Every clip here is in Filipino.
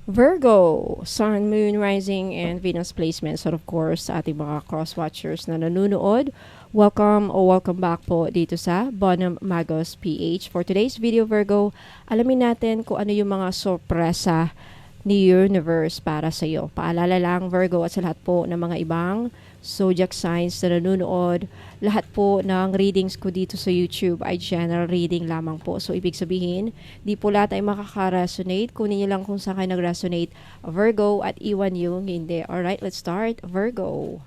Virgo, Sun, Moon, Rising, and Venus placements. So of course, sa ating mga cross-watchers na nanonood, welcome back po dito sa Bonham Magos PH. For today's video, Virgo, alamin natin kung ano yung mga sorpresa ni Universe para sa iyo. Paalala lang, Virgo, at sa lahat po ng mga ibang zodiac signs na nanonood, lahat po ng readings ko dito sa YouTube ay general reading lamang po. So, ibig sabihin, di po lahat ay makaka-resonate. Kunin niyo lang kung saan kayo nag-resonate, Virgo, at iwan yung hindi. Alright, let's start. Virgo.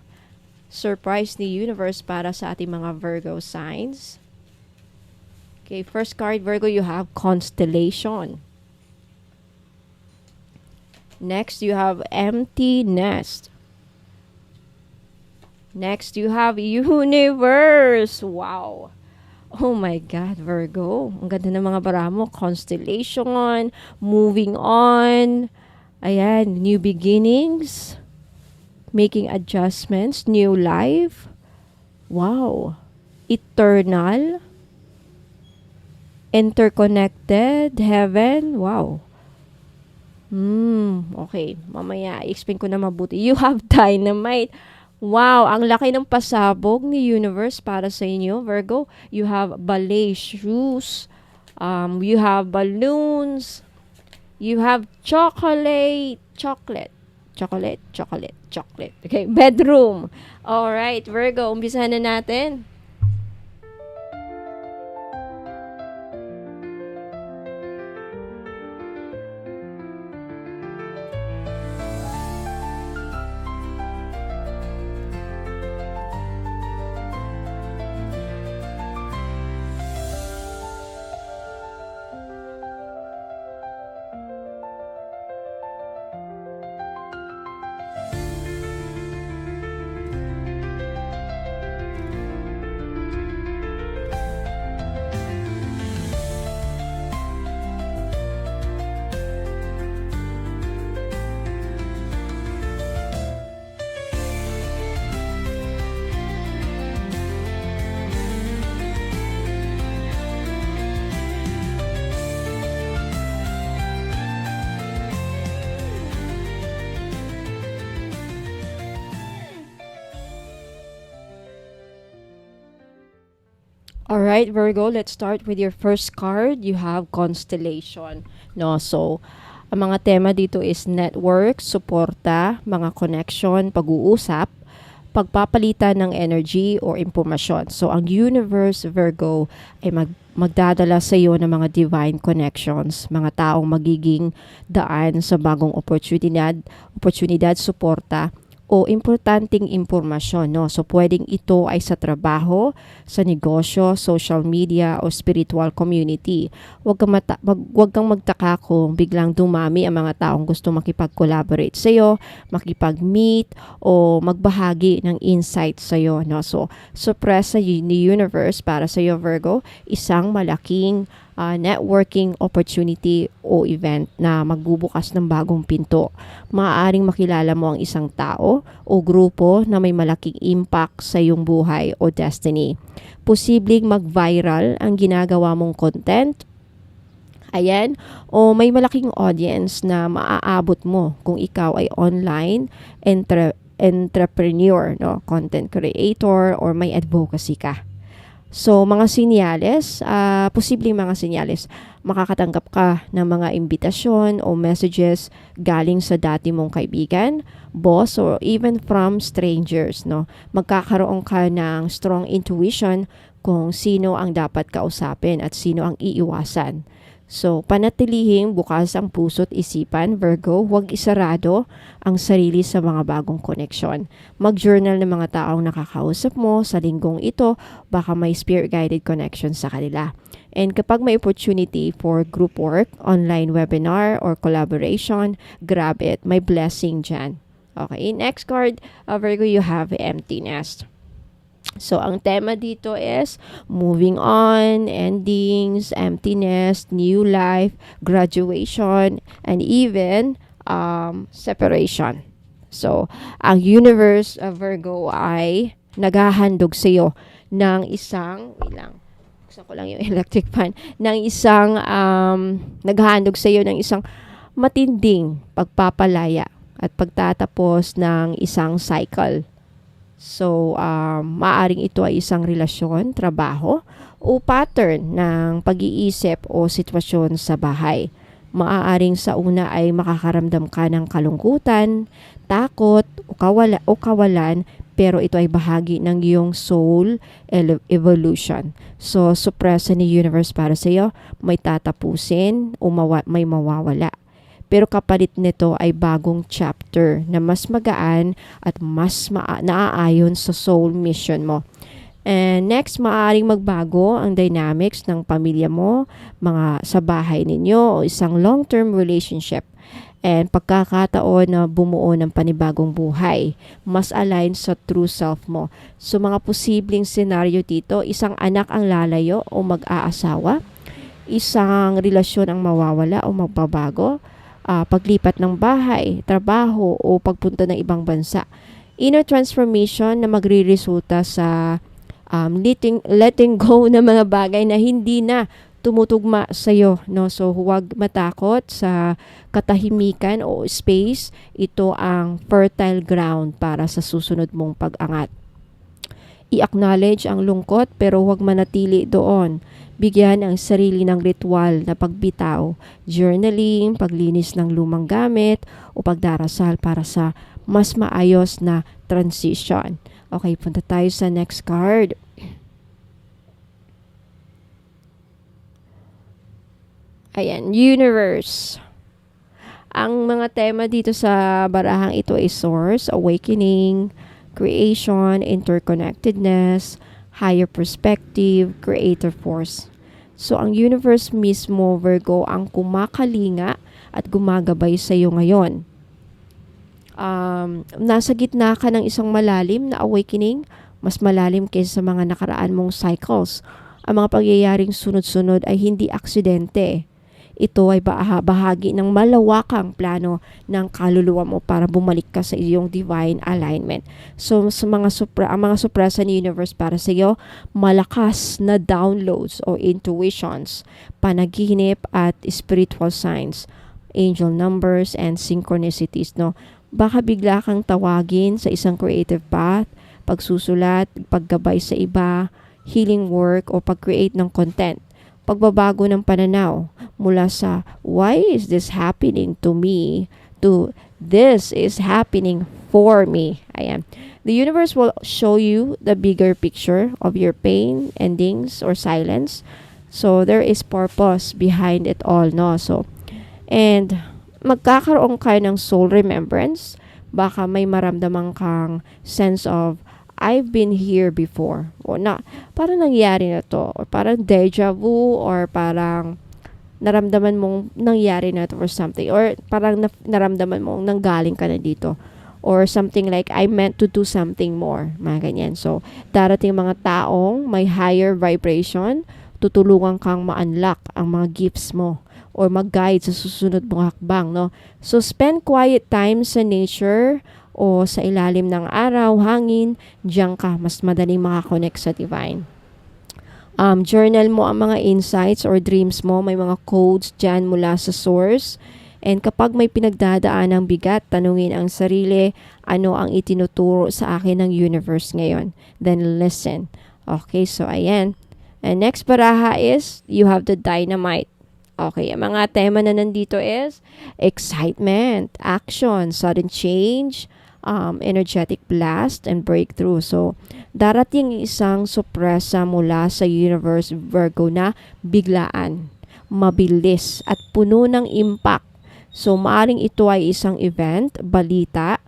Surprise ni Universe para sa ating mga Virgo signs. Okay, first card, Virgo, you have Constellation. Next, you have Empty Nest. Next, you have Universe. Wow. Oh my God, Virgo. Ang ganda ng mga bara mo. Constellation, moving on. Ayan, new beginnings. Making adjustments, new life. Wow. Eternal. Interconnected, heaven. Wow. Okay. Mamaya, i-explain ko na mabuti. You have dynamite. Wow, ang laki ng pasabog ni Universe para sa inyo, Virgo. You have ballet shoes. You have balloons. You have chocolate. Okay, bedroom. Alright, Virgo, umpisahan na natin. Alright, Virgo, let's start with your first card. You have Constellation. No, so, ang mga tema dito is network, suporta, mga connection, pag-uusap, pagpapalitan ng energy or impormasyon. So, ang Universe, Virgo, ay magdadala sa iyo ng mga divine connections, mga taong magiging daan sa bagong oportunidad, suporta, o importanteng impormasyon, no? So, pwedeng ito ay sa trabaho, sa negosyo, social media, o spiritual community. Huwag kang magtaka kung biglang dumami ang mga taong gusto makipag-collaborate sa iyo, makipag-meet, o magbahagi ng insight sa iyo, no? So, sorpresa ni Universe para sa iyo, Virgo, isang malaking networking opportunity o event na magbubukas ng bagong pinto. Maaaring makilala mo ang isang tao o grupo na may malaking impact sa iyong buhay o destiny. Posibleng mag-viral ang ginagawa mong content. Ayan, o may malaking audience na maaabot mo kung ikaw ay online entrepreneur, no, content creator, or may advocacy ka. So, mga senyales, posibleng mga senyales, makakatanggap ka ng mga imbitasyon o messages galing sa dati mong kaibigan, boss, or even from strangers, no? Magkakaroon ka ng strong intuition kung sino ang dapat kausapin at sino ang iiwasan. So, panatilihing bukas ang puso't isipan, Virgo, huwag isarado ang sarili sa mga bagong koneksyon. Mag-journal ng mga taong nakakausap mo sa linggong ito, baka may spirit-guided connection sa kanila. And kapag may opportunity for group work, online webinar, or collaboration, grab it. May blessing dyan. Okay, next card, Virgo, you have Empty Nest. So, ang tema dito is moving on, endings, emptiness, new life, graduation, and even separation. So, ang Universe of Virgo ay naghahandog sa iyo ng isang, wait lang, buksan ko lang yung electric fan, ng isang, naghahandog sa iyo ng isang matinding pagpapalaya at pagtatapos ng isang cycle. So, maaring ito ay isang relasyon, trabaho, o pattern ng pag-iisip o sitwasyon sa bahay. Maaaring sa una ay makakaramdam ka ng kalungkutan, takot, o kawalan, pero ito ay bahagi ng iyong soul evolution. So, surpresa ni universe para sa iyo, may tatapusin o may mawawala. Pero kapalit nito ay bagong chapter na mas magaan at mas naaayon sa soul mission mo. And next, maaaring magbago ang dynamics ng pamilya mo, mga sa bahay ninyo o isang long-term relationship. And pagkakataon na bumuo ng panibagong buhay, mas align sa true self mo. So mga posibleng senaryo dito, isang anak ang lalayo o mag-aasawa, isang relasyon ang mawawala o magbabago, paglipat ng bahay, trabaho o pagpunta ng ibang bansa. Inner transformation na magre-resulta sa letting go ng mga bagay na hindi na tumutugma sa iyo, no? So huwag matakot sa katahimikan o space. Ito ang fertile ground para sa susunod mong pag-angat. I-acknowledge ang lungkot pero huwag manatili doon. Bigyan ang sarili ng ritual na pagbitaw, journaling, paglinis ng lumang gamit, o pagdarasal para sa mas maayos na transition. Okay, punta tayo sa next card. Ayan, universe. Ang mga tema dito sa barahang ito ay source, awakening, creation, interconnectedness, higher perspective, creator force. So, ang universe mismo, Virgo, ang kumakalinga at gumagabay sa iyo ngayon. Nasa gitna ka ng isang malalim na awakening, mas malalim kaysa sa mga nakaraan mong cycles. Ang mga pangyayaring sunod-sunod ay hindi aksidente. Ito ay bahagi ng malawakang plano ng kaluluwa mo para bumalik ka sa iyong divine alignment. So, sa ang mga sorpresa ni universe para sa iyo, malakas na downloads o intuitions, panaginip at spiritual signs, angel numbers and synchronicities, no? Baka bigla kang tawagin sa isang creative path, pagsusulat, paggabay sa iba, healing work o pag-create ng content. Pagbabago ng pananaw mula sa why is this happening to me to this is happening for me. Ayan. The universe will show you the bigger picture of your pain, endings, or silence. So, there is purpose behind it all, no? So, and magkakaroon kayo ng soul remembrance. Baka may maramdaman kang sense of I've been here before. O na, parang nangyari na to. Or parang deja vu. Or parang naramdaman mong nangyari na to or something. Or parang naramdaman mong nanggaling ka na dito. Or something like, I meant to do something more. Mga ganyan. So, darating mga taong may higher vibration, tutulungan kang ma-unlock ang mga gifts mo or mag-guide sa susunod mong hakbang, no? So, spend quiet time sa nature o sa ilalim ng araw, hangin, diyan ka mas madaling makakonect sa divine. Journal mo ang mga insights or dreams mo, may mga codes dyan mula sa source. And kapag may pinagdadaan ng bigat, tanungin ang sarili, ano ang itinuturo sa akin ng universe ngayon? Then listen. Okay, so ayan. And next baraha is, you have the dynamite. Okay, ang mga tema na nandito is excitement, action, sudden change, energetic blast, and breakthrough. So, darating isang sorpresa mula sa universe, Virgo, na biglaan, mabilis, at puno ng impact. So, maaring ito ay isang event, balita,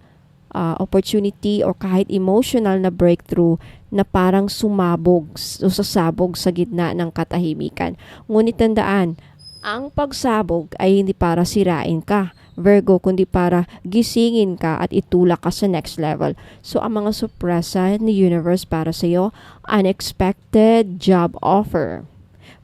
opportunity, o kahit emotional na breakthrough na parang sumabog o sasabog sa gitna ng katahimikan. Ngunit tandaan, ang pagsabog ay hindi para sirain ka, Virgo, kundi para gisingin ka at itulak ka sa next level. So, ang mga sorpresa ni universe para sa iyo, unexpected job offer,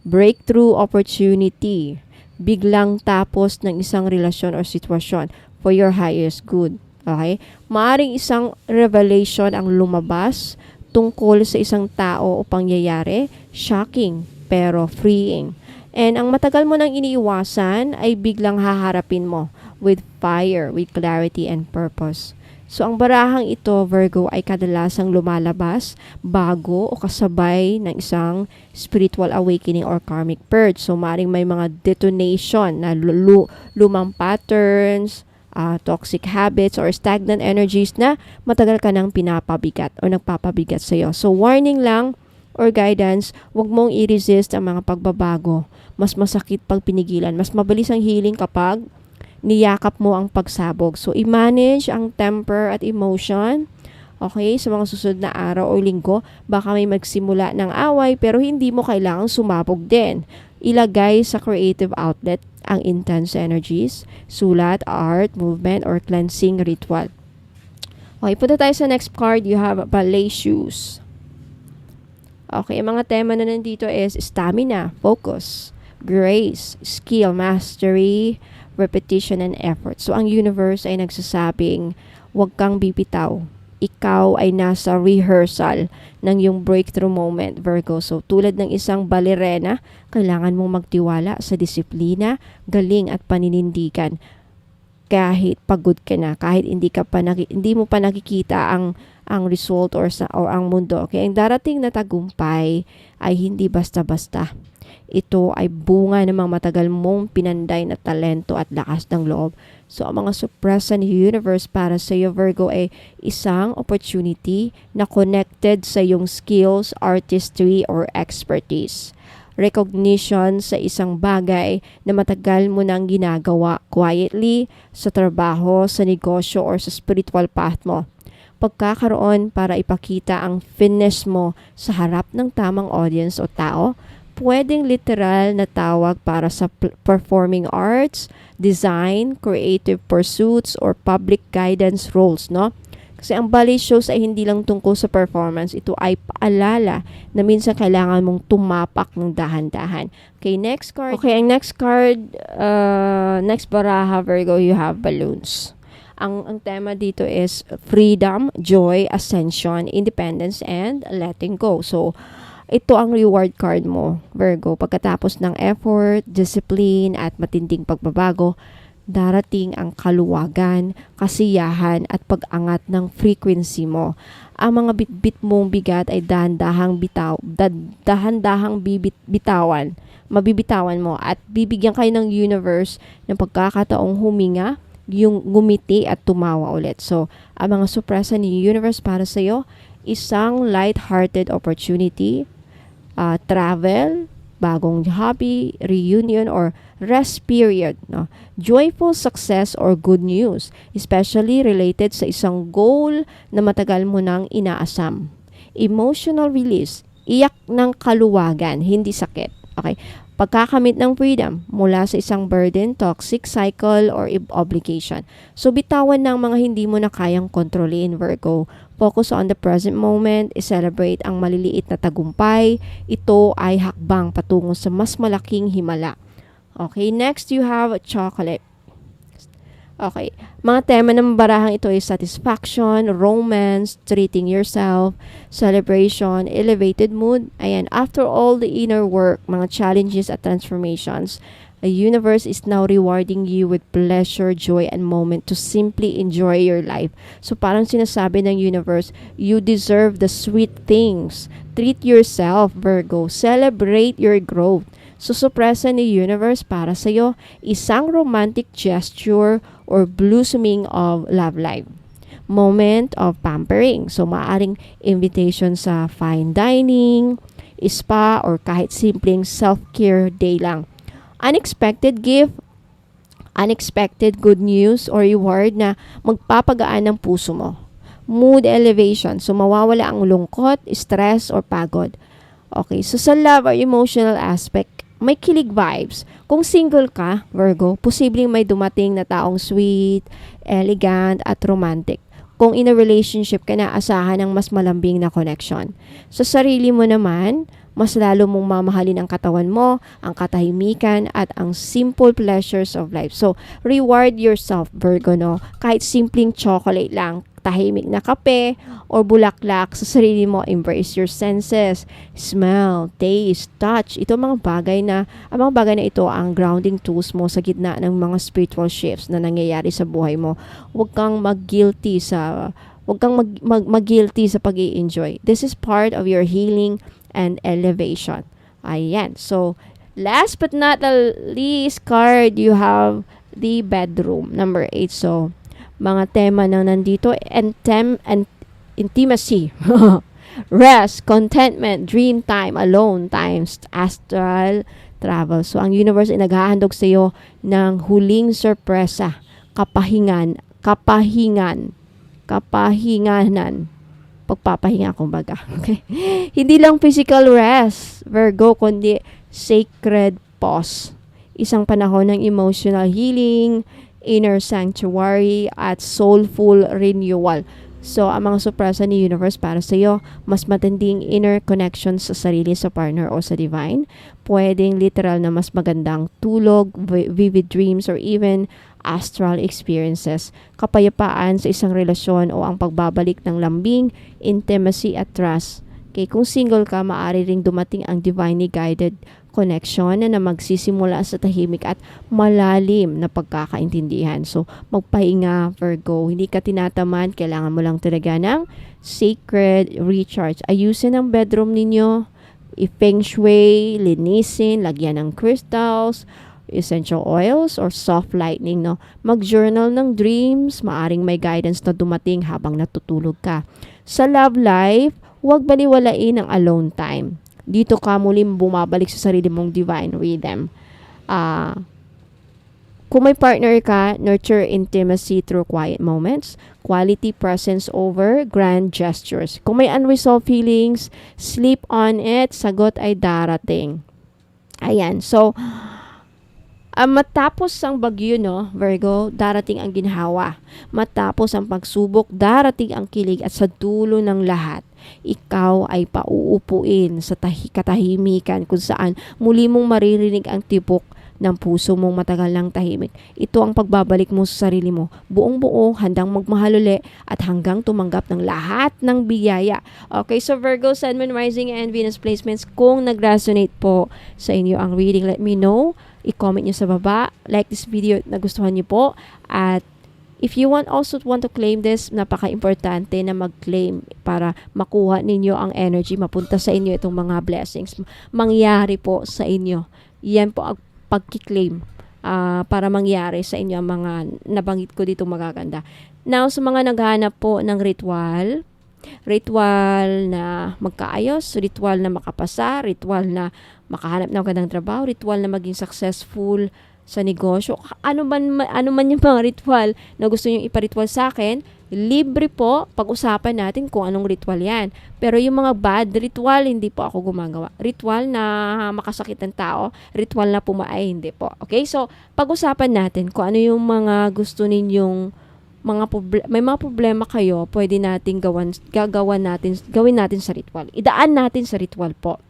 breakthrough opportunity, biglang tapos ng isang relasyon o sitwasyon for your highest good. Okay? Maaring isang revelation ang lumabas tungkol sa isang tao o pangyayari, shocking pero freeing. And ang matagal mo nang iniiwasan ay biglang haharapin mo with fire, with clarity and purpose. So, ang barahang ito, Virgo, ay kadalasang lumalabas bago o kasabay ng isang spiritual awakening or karmic purge. So, maaaring may mga detonation na lumang patterns, toxic habits, or stagnant energies na matagal ka nang pinapabigat o nagpapabigat sa iyo. So, warning lang or guidance, wag mong i-resist ang mga pagbabago. Mas masakit pag pinigilan. Mas mabilis ang healing kapag niyakap mo ang pagsabog. So, i-manage ang temper at emotion. Okay? Sa mga susunod na araw o linggo, baka may magsimula ng away pero hindi mo kailangang sumabog din. Ilagay sa creative outlet ang intense energies, sulat, art, movement, or cleansing ritual. Okay, punta tayo sa next card. You have ballet shoes. Okay, ang mga tema na nandito is stamina, focus, grace, skill, mastery, repetition, and effort. So, ang universe ay nagsasabing, huwag kang bibitaw. Ikaw ay nasa rehearsal ng yung breakthrough moment, Virgo. So, tulad ng isang balerena, kailangan mong magtiwala sa disiplina, galing at paninindigan. Kahit pagod ka na, kahit hindi mo pa nakikita ang result or ang mundo. Okay, ang darating na tagumpay ay hindi basta-basta. Ito ay bunga ng mga matagal mong pinanday na talento at lakas ng loob. So, ang mga surpresa ni universe para sa iyo, Virgo, ay isang opportunity na connected sa iyong skills, artistry, or expertise. Recognition sa isang bagay na matagal mo nang ginagawa quietly sa trabaho, sa negosyo, or sa spiritual path mo. Pagkakaroon para ipakita ang fitness mo sa harap ng tamang audience o tao, pwedeng literal na tawag para sa performing arts, design, creative pursuits, or public guidance roles, no? Kasi ang ballet shows ay hindi lang tungkol sa performance. Ito ay paalala na minsan kailangan mong tumapak ng dahan-dahan. Okay, next card. Okay, ang next card, next baraha, Virgo, you have balloons. Ang tema dito is freedom, joy, ascension, independence, and letting go. So, ito ang reward card mo, Virgo. Pagkatapos ng effort, discipline, at matinding pagbabago, darating ang kaluwagan, kasiyahan, at pag-angat ng frequency mo. Ang mga bitbit mong bigat ay dahan-dahang mabibitawan mo at bibigyan kayo ng universe ng pagkakataong huminga, yung ngumiti at tumawa ulit. So, ang mga sorpresa ni universe para sa iyo, isang light-hearted opportunity, travel, bagong hobby, reunion, or rest period, no? Joyful success or good news, especially related sa isang goal na matagal mo nang inaasam. Emotional release, iyak ng kaluwagan, hindi sakit. Okay? Pagkakamit ng freedom mula sa isang burden, toxic cycle, or obligation. So, bitawan ng mga hindi mo na kayang kontrolin, Virgo. Focus on the present moment, i-celebrate ang maliliit na tagumpay. Ito ay hakbang patungo sa mas malaking himala. Okay, next you have chocolate. Okay, mga tema ng barahang ito ay satisfaction, romance, treating yourself, celebration, elevated mood. Ayan, after all the inner work, mga challenges at transformations, the universe is now rewarding you with pleasure, joy, and moment to simply enjoy your life. So parang sinasabi ng universe, you deserve the sweet things. Treat yourself, Virgo. Celebrate your growth. So, sorpresa ni universe para sa iyo, isang romantic gesture or blossoming of love life. Moment of pampering. So, maaring invitation sa fine dining, spa, or kahit simpleng self-care day lang. Unexpected gift, unexpected good news or reward na magpapagaan ng puso mo. Mood elevation. So, mawawala ang lungkot, stress, or pagod. Okay, so sa love or emotional aspect, may kilig vibes. Kung single ka, Virgo, posibleng may dumating na taong sweet, elegant, at romantic. Kung in a relationship ka na, asahan ng mas malambing na connection. Sa sarili mo naman, mas lalo mong mamahalin ang katawan mo, ang katahimikan, at ang simple pleasures of life. So, reward yourself, Virgo, no? Kahit simpleng chocolate lang, tahimik na kape or bulaklak sa sarili mo. Embrace your senses. Smell, taste, touch. Ito ang mga bagay na ito ang grounding tools mo sa gitna ng mga spiritual shifts na nangyayari sa buhay mo. Huwag kang mag-guilty sa pag-i-enjoy. This is part of your healing and elevation. Ayan. So, last but not the least card, you have the bedroom, number 8. So, mga tema na nandito, intimacy, rest, contentment, dream time, alone time, astral travel. So, ang universe ay naghahandog sa iyo ng huling sorpresa, kapahinganan, pagpapahinga kumbaga. Okay? Hindi lang physical rest, Virgo, kundi sacred pause. Isang panahon ng emotional healing, inner sanctuary, at soulful renewal. So, ang mga sorpresa ni universe para sa iyo, mas matinding inner connection sa sarili, sa partner, o sa divine. Pwedeng literal na mas magandang tulog, vivid dreams, or even astral experiences. Kapayapaan sa isang relasyon o ang pagbabalik ng lambing, intimacy at trust. Okay, kung single ka, maaari ring dumating ang divinely guided connection na magsisimula sa tahimik at malalim na pagkakaintindihan. So, magpahinga, Virgo. Hindi ka tinatamad. Kailangan mo lang talaga ng sacred recharge. Ayusin ang bedroom ninyo. I-feng shui, linisin, lagyan ng crystals, essential oils, or soft lighting. No? Mag-journal ng dreams. Maaring may guidance na dumating habang natutulog ka. Sa love life, huwag baliwalain ang alone time. Dito ka muling bumabalik sa sarili mong divine rhythm. Kung may partner ka, nurture intimacy through quiet moments, quality presence over grand gestures. Kung may unresolved feelings, sleep on it, sagot ay darating. Ayan, so, matapos ang bagyo, no, Virgo, darating ang ginhawa. Matapos ang pagsubok, darating ang kilig, at sa dulo ng lahat, ikaw ay pauupuin sa katahimikan kung saan muli mong maririnig ang tibok ng puso mong matagal ng tahimik. Ito ang pagbabalik mo sa sarili mo, buong-buo, handang magmahal uli, at hanggang tumanggap ng lahat ng biyaya. Okay, so Virgo, Sun, Moon, Rising, and Venus placements, kung nag-resonate po sa inyo ang reading, let me know. I-comment nyo sa baba. Like this video, nagustuhan nyo po. At if you want to claim this, napaka-importante na mag-claim para makuha ninyo ang energy, mapunta sa inyo itong mga blessings. Mangyari po sa inyo. Yan po ang pag-claim para mangyari sa inyo ang mga nabanggit ko dito magaganda. Now, sa mga naghahanap po ng ritual na magkaayos, ritual na makapasa, ritual na makahanap ng magandang trabaho, ritual na maging successful sa negosyo, ano man yung mga ritual na gusto nyo iparitual sa akin, libre po, pag-usapan natin kung anong ritual yan. Pero yung mga bad ritual, hindi po ako gumagawa. Ritual na makasakit ng tao, ritual na pumaay, hindi po. Okay, so pag-usapan natin kung ano yung mga gusto ninyong may mga problema kayo, pwede nating gawin natin sa ritual. Idaan natin sa ritual po.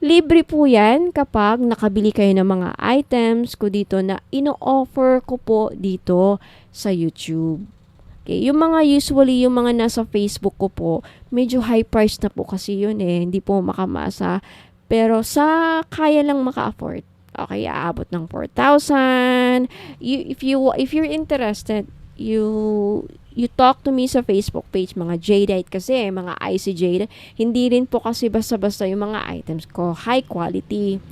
Libre po yan kapag nakabili kayo ng mga items ko dito na ino-offer ko po dito sa YouTube. Okay, yung mga nasa Facebook ko po, medyo high price na po kasi yun hindi po makamasa. Pero sa kaya lang maka-afford. Okay, aabot ng 4,000. If you're interested, you talk to me sa Facebook page, mga Jadeite kasi, mga IC Jade. Hindi rin po kasi basta-basta yung mga items ko. High quality.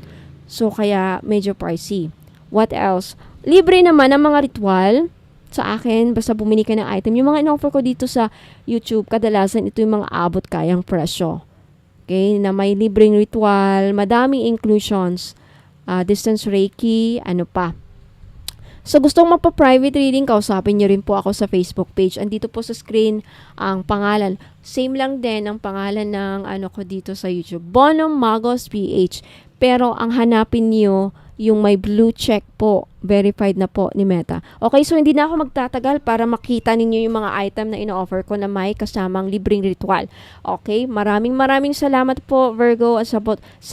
So, kaya medyo pricey. What else? Libre naman ang mga ritual sa akin. Basta bumili ka ng item. Yung mga in-offer ko dito sa YouTube, kadalasan ito yung mga abot kayang presyo. Okay? Na may libreng ritual, madaming inclusions, distance Reiki, ano pa. So, gustong mapa-private reading, kausapin nyo rin po ako sa Facebook page. Andito po sa screen ang pangalan. Same lang din ang pangalan ng ko dito sa YouTube. Bonum Magos PH. Pero ang hanapin nyo, yung may blue check po, verified na po ni Meta. Okay, so hindi na ako magtatagal para makita ninyo yung mga item na ino-offer ko na may kasamang libreng ritual. Okay, maraming salamat po, Virgo, at sa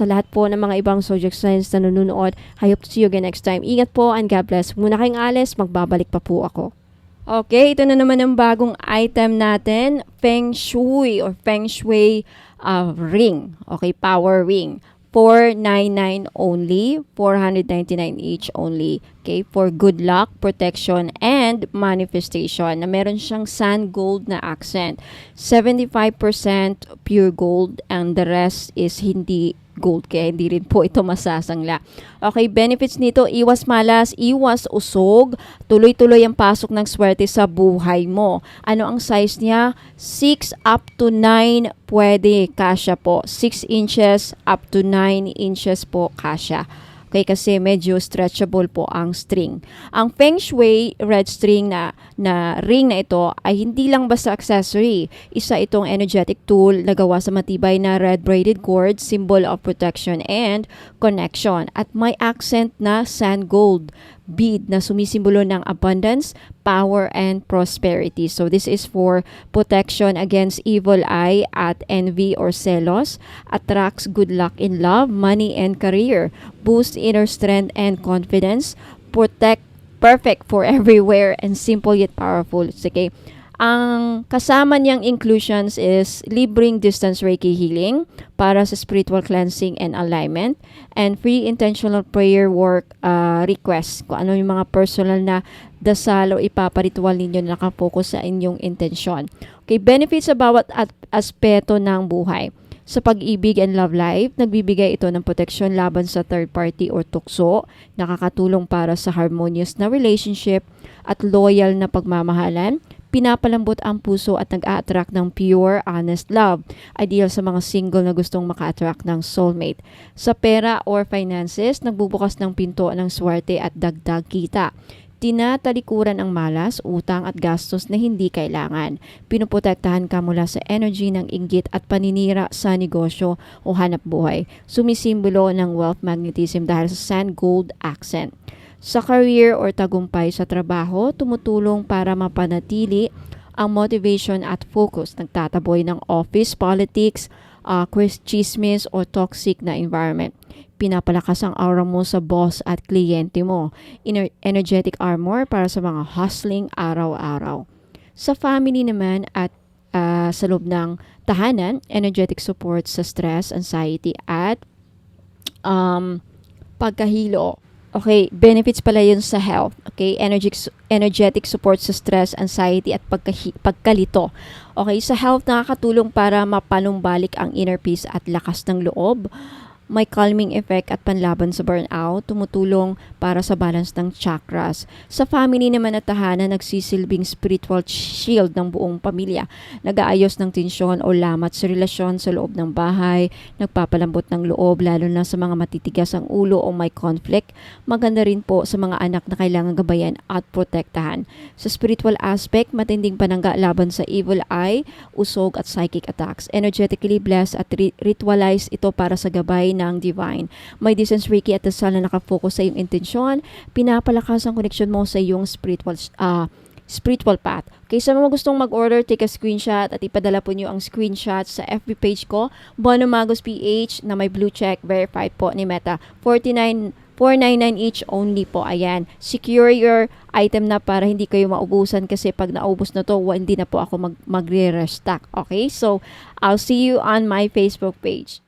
lahat po ng mga ibang zodiac signs na nanonood. I hope to see you again next time. Ingat po and God bless. Muna kayong alis, magbabalik pa po ako. Okay, ito na naman ang bagong item natin, Feng Shui or Feng Shui ring. Okay, power ring. 499 only, 499 each only. Okay, for good luck, protection, and manifestation. Na meron siyang sand gold na accent. 75% pure gold and the rest is hindi gold, kaya hindi rin po ito masasangla. Okay, benefits nito, iwas malas, iwas usog, tuloy-tuloy ang pasok ng swerte sa buhay mo. Ano ang size niya? 6 up to 9 pwede, kasya po. 6 inches up to 9 inches po kasya. Okay, kasi medyo stretchable po ang string. Ang Feng Shui red string na ring na ito ay hindi lang basta accessory. Isa itong energetic tool na gawa sa matibay na red braided cord, symbol of protection and connection. At may accent na sand gold bead na sumisimbolo ng abundance, power, and prosperity. So this is for protection against evil eye at envy or celos, attracts good luck in love, money, and career, boosts inner strength and confidence, perfect for everywhere, and simple yet powerful. Okay. Ang kasama niyang inclusions is libreng distance Reiki healing para sa spiritual cleansing and alignment, and free intentional prayer work requests. Kung ano yung mga personal na dasal o ipaparitual ninyo na nakafocus sa inyong intensyon. Okay, benefits sa bawat aspeto ng buhay. Sa pag-ibig and love life, nagbibigay ito ng proteksyon laban sa third party or tukso, nakakatulong para sa harmonious na relationship at loyal na pagmamahalan, pinapalambot ang puso at nag-a-attract ng pure, honest love. Ideal sa mga single na gustong maka-attract ng soulmate. Sa pera or finances, nagbubukas ng pinto ng swerte at dagdag kita. Tinatalikuran ang malas, utang at gastos na hindi kailangan. Pinuprotektahan ka mula sa energy ng inggit at paninira sa negosyo o hanap buhay. Sumisimbolo ng wealth magnetism dahil sa sand gold accent. Sa career or tagumpay sa trabaho, tumutulong para mapanatili ang motivation at focus. Nagtataboy ng office politics, chismis o toxic na environment. Pinapalakas ang aura mo sa boss at kliyente mo. Energetic armor para sa mga hustling araw-araw. Sa family naman at sa loob ng tahanan, energetic support sa stress, anxiety at pagkahilo. Okay, benefits pala yun sa health. Okay, energetic support sa stress, anxiety at pagkalito. Okay, sa health nakakatulong para mapanumbalik ang inner peace at lakas ng loob. May calming effect at panlaban sa burnout, tumutulong para sa balance ng chakras. Sa family naman at tahanan, nagsisilbing spiritual shield ng buong pamilya. Nag-aayos ng tensyon o lamat sa relasyon sa loob ng bahay, nagpapalambot ng loob lalo na sa mga matitigas ang ulo o may conflict. Maganda rin po sa mga anak na kailangan gabayan at protektahan. Sa spiritual aspect, matinding panangga laban sa evil eye, usog at psychic attacks. Energetically blessed at ritualize ito para sa gabay ng divine. May distance Reiki at dasal na nakafocus sa iyong intensyon, pinapalakas ang connection mo sa iyong spiritual path. Okay, sa mga gustong mag-order, take a screenshot at ipadala po niyo ang screenshot sa FB page ko, Bono Magos PH, na may blue check, verified po ni Meta. 499 each only po. Ayan. Secure your item na para hindi kayo maubusan kasi pag naubos na to, hindi na po ako magre-restock. Okay? So, I'll see you on my Facebook page.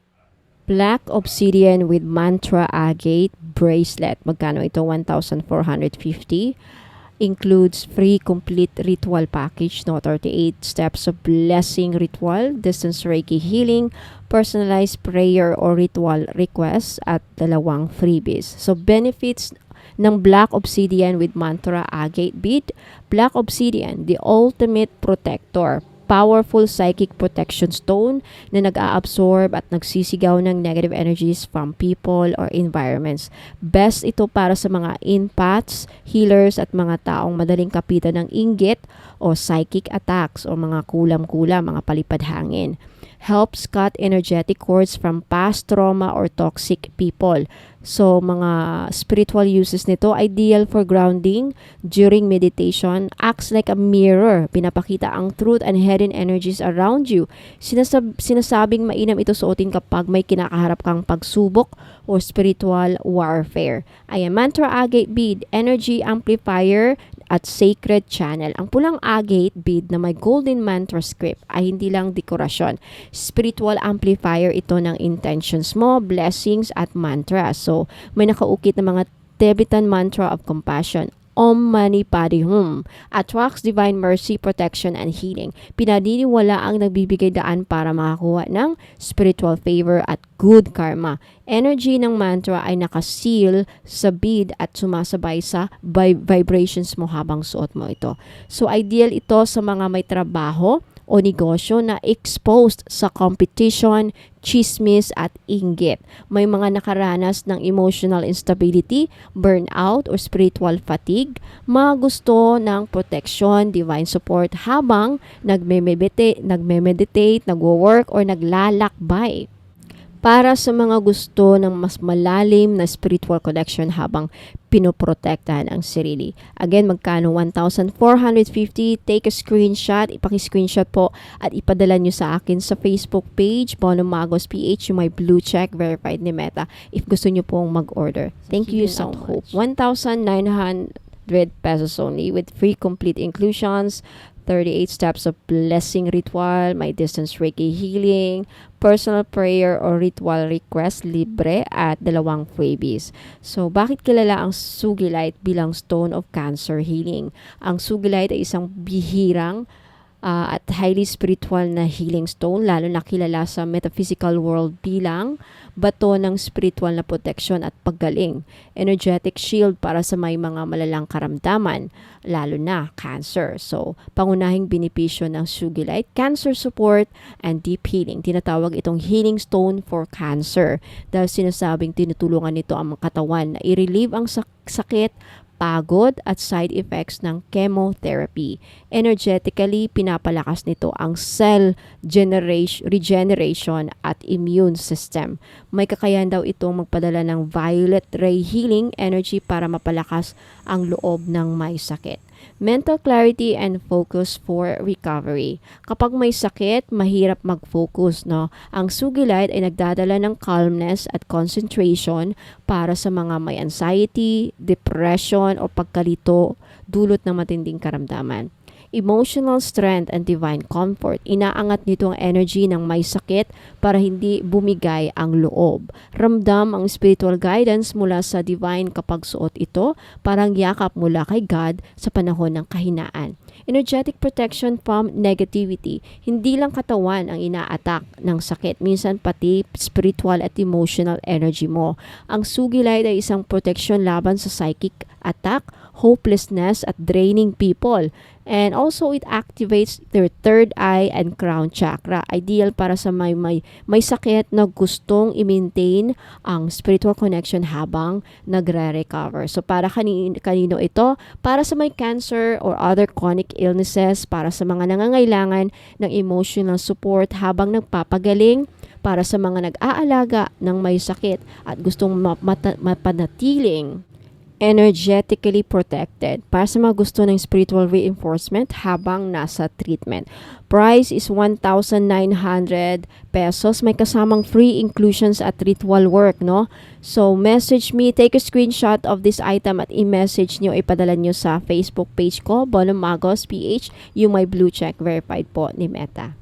Black obsidian with mantra agate bracelet. Magkano ito? 1,450. Includes free complete ritual package, no? 38 steps of blessing ritual, distance Reiki healing, personalized prayer or ritual requests at 2 freebies. So benefits ng Black Obsidian with Mantra Agate Bead. Black Obsidian, the ultimate protector. Powerful psychic protection stone na nag-a-absorb at nagsisigaw ng negative energies from people or environments. Best ito para sa mga empaths, healers at mga taong madaling kapitan ng inggit o psychic attacks o mga kulam-kulam, mga palipad hangin. Helps cut energetic cords from past trauma or toxic people. So, mga spiritual uses nito, ideal for grounding during meditation, acts like a mirror. Pinapakita ang truth and hidden energies around you. Sinasabing mainam ito suotin kapag may kinakaharap kang pagsubok o spiritual warfare. Ayan, Mantra Agate Bead, energy amplifier, at sacred channel. Ang pulang agate bead na may golden mantra script ay hindi lang dekorasyon. Spiritual amplifier ito ng intentions mo, blessings at mantra. So, may nakaukit na mga Tibetan mantra of compassion. Om Mani Padme Hum attracts divine mercy, protection, and healing. Pinaniniwala ang nagbibigay daan para makakuha ng spiritual favor at good karma. Energy ng mantra ay nakaseal sa bead at sumasabay sa vibrations mo habang suot mo ito. So ideal ito sa mga may trabaho o negosyo na exposed sa competition, chismis at inggit. May mga nakaranas ng emotional instability, burnout or spiritual fatigue, mga gusto ng protection, divine support habang nagme-meditate, nagwo-work or naglalakbay. Para sa mga gusto ng mas malalim na spiritual connection habang pinoprotektahan ang sarili. Again, magkano? 1,450. Take a screenshot. Ipaki-screenshot po at ipadala nyo sa akin sa Facebook page, Bono Magos PH, yung may blue check, verified ni Meta, if gusto nyo pong mag-order. Thank you so much. 1,900 pesos only with free complete inclusions, 38 steps of blessing ritual, may distance Reiki healing, personal prayer or ritual request libre at 2 freebies. So, bakit kilala ang Sugilite bilang Stone of Cancer Healing? Ang Sugilite ay isang bihirang at highly spiritual na healing stone, lalo na kilala sa metaphysical world bilang bato ng spiritual na protection at paggaling. Energetic shield para sa may mga malalang karamdaman, lalo na cancer. So, pangunahing benepisyo ng Sugilite, cancer support and deep healing. Tinatawag itong healing stone for cancer dahil sinasabing tinutulungan nito ang katawan na i-relieve ang sakit, pagod at side effects ng chemotherapy. Energetically, pinapalakas nito ang cell regeneration at immune system. May kakayahan daw itong magpadala ng violet ray healing energy para mapalakas ang loob ng may sakit. Mental clarity and focus for recovery. Kapag may sakit, mahirap mag-focus, no? Ang Sugilite ay nagdadala ng calmness at concentration para sa mga may anxiety, depression o pagkalito dulot ng matinding karamdaman. Emotional strength and divine comfort. Inaangat nito ang energy ng may sakit para hindi bumigay ang loob. Ramdam ang spiritual guidance mula sa divine kapag suot ito, parang yakap mula kay God sa panahon ng kahinaan. Energetic protection from negativity. Hindi lang katawan ang ina-attack ng sakit, minsan pati spiritual at emotional energy mo. Ang Sugilite ay isang protection laban sa psychic attack, hopelessness at draining people. And also it activates their third eye and crown chakra. Ideal para sa may sakit na gustong i-maintain ang spiritual connection habang nagre-recover. So para kanino ito? Para sa may cancer or other chronic illnesses, para sa mga nangangailangan ng emotional support habang nagpapagaling, para sa mga nag-aalaga ng may sakit at gustong mapanatiling energetically protected, para sa mga gusto ng spiritual reinforcement habang nasa treatment. Price is 1,900 pesos. May kasamang free inclusions at ritual work, no? So, message me, take a screenshot of this item at i-message nyo, ipadala nyo sa Facebook page ko, Bono Magos PH, yung may blue check, verified po ni Meta.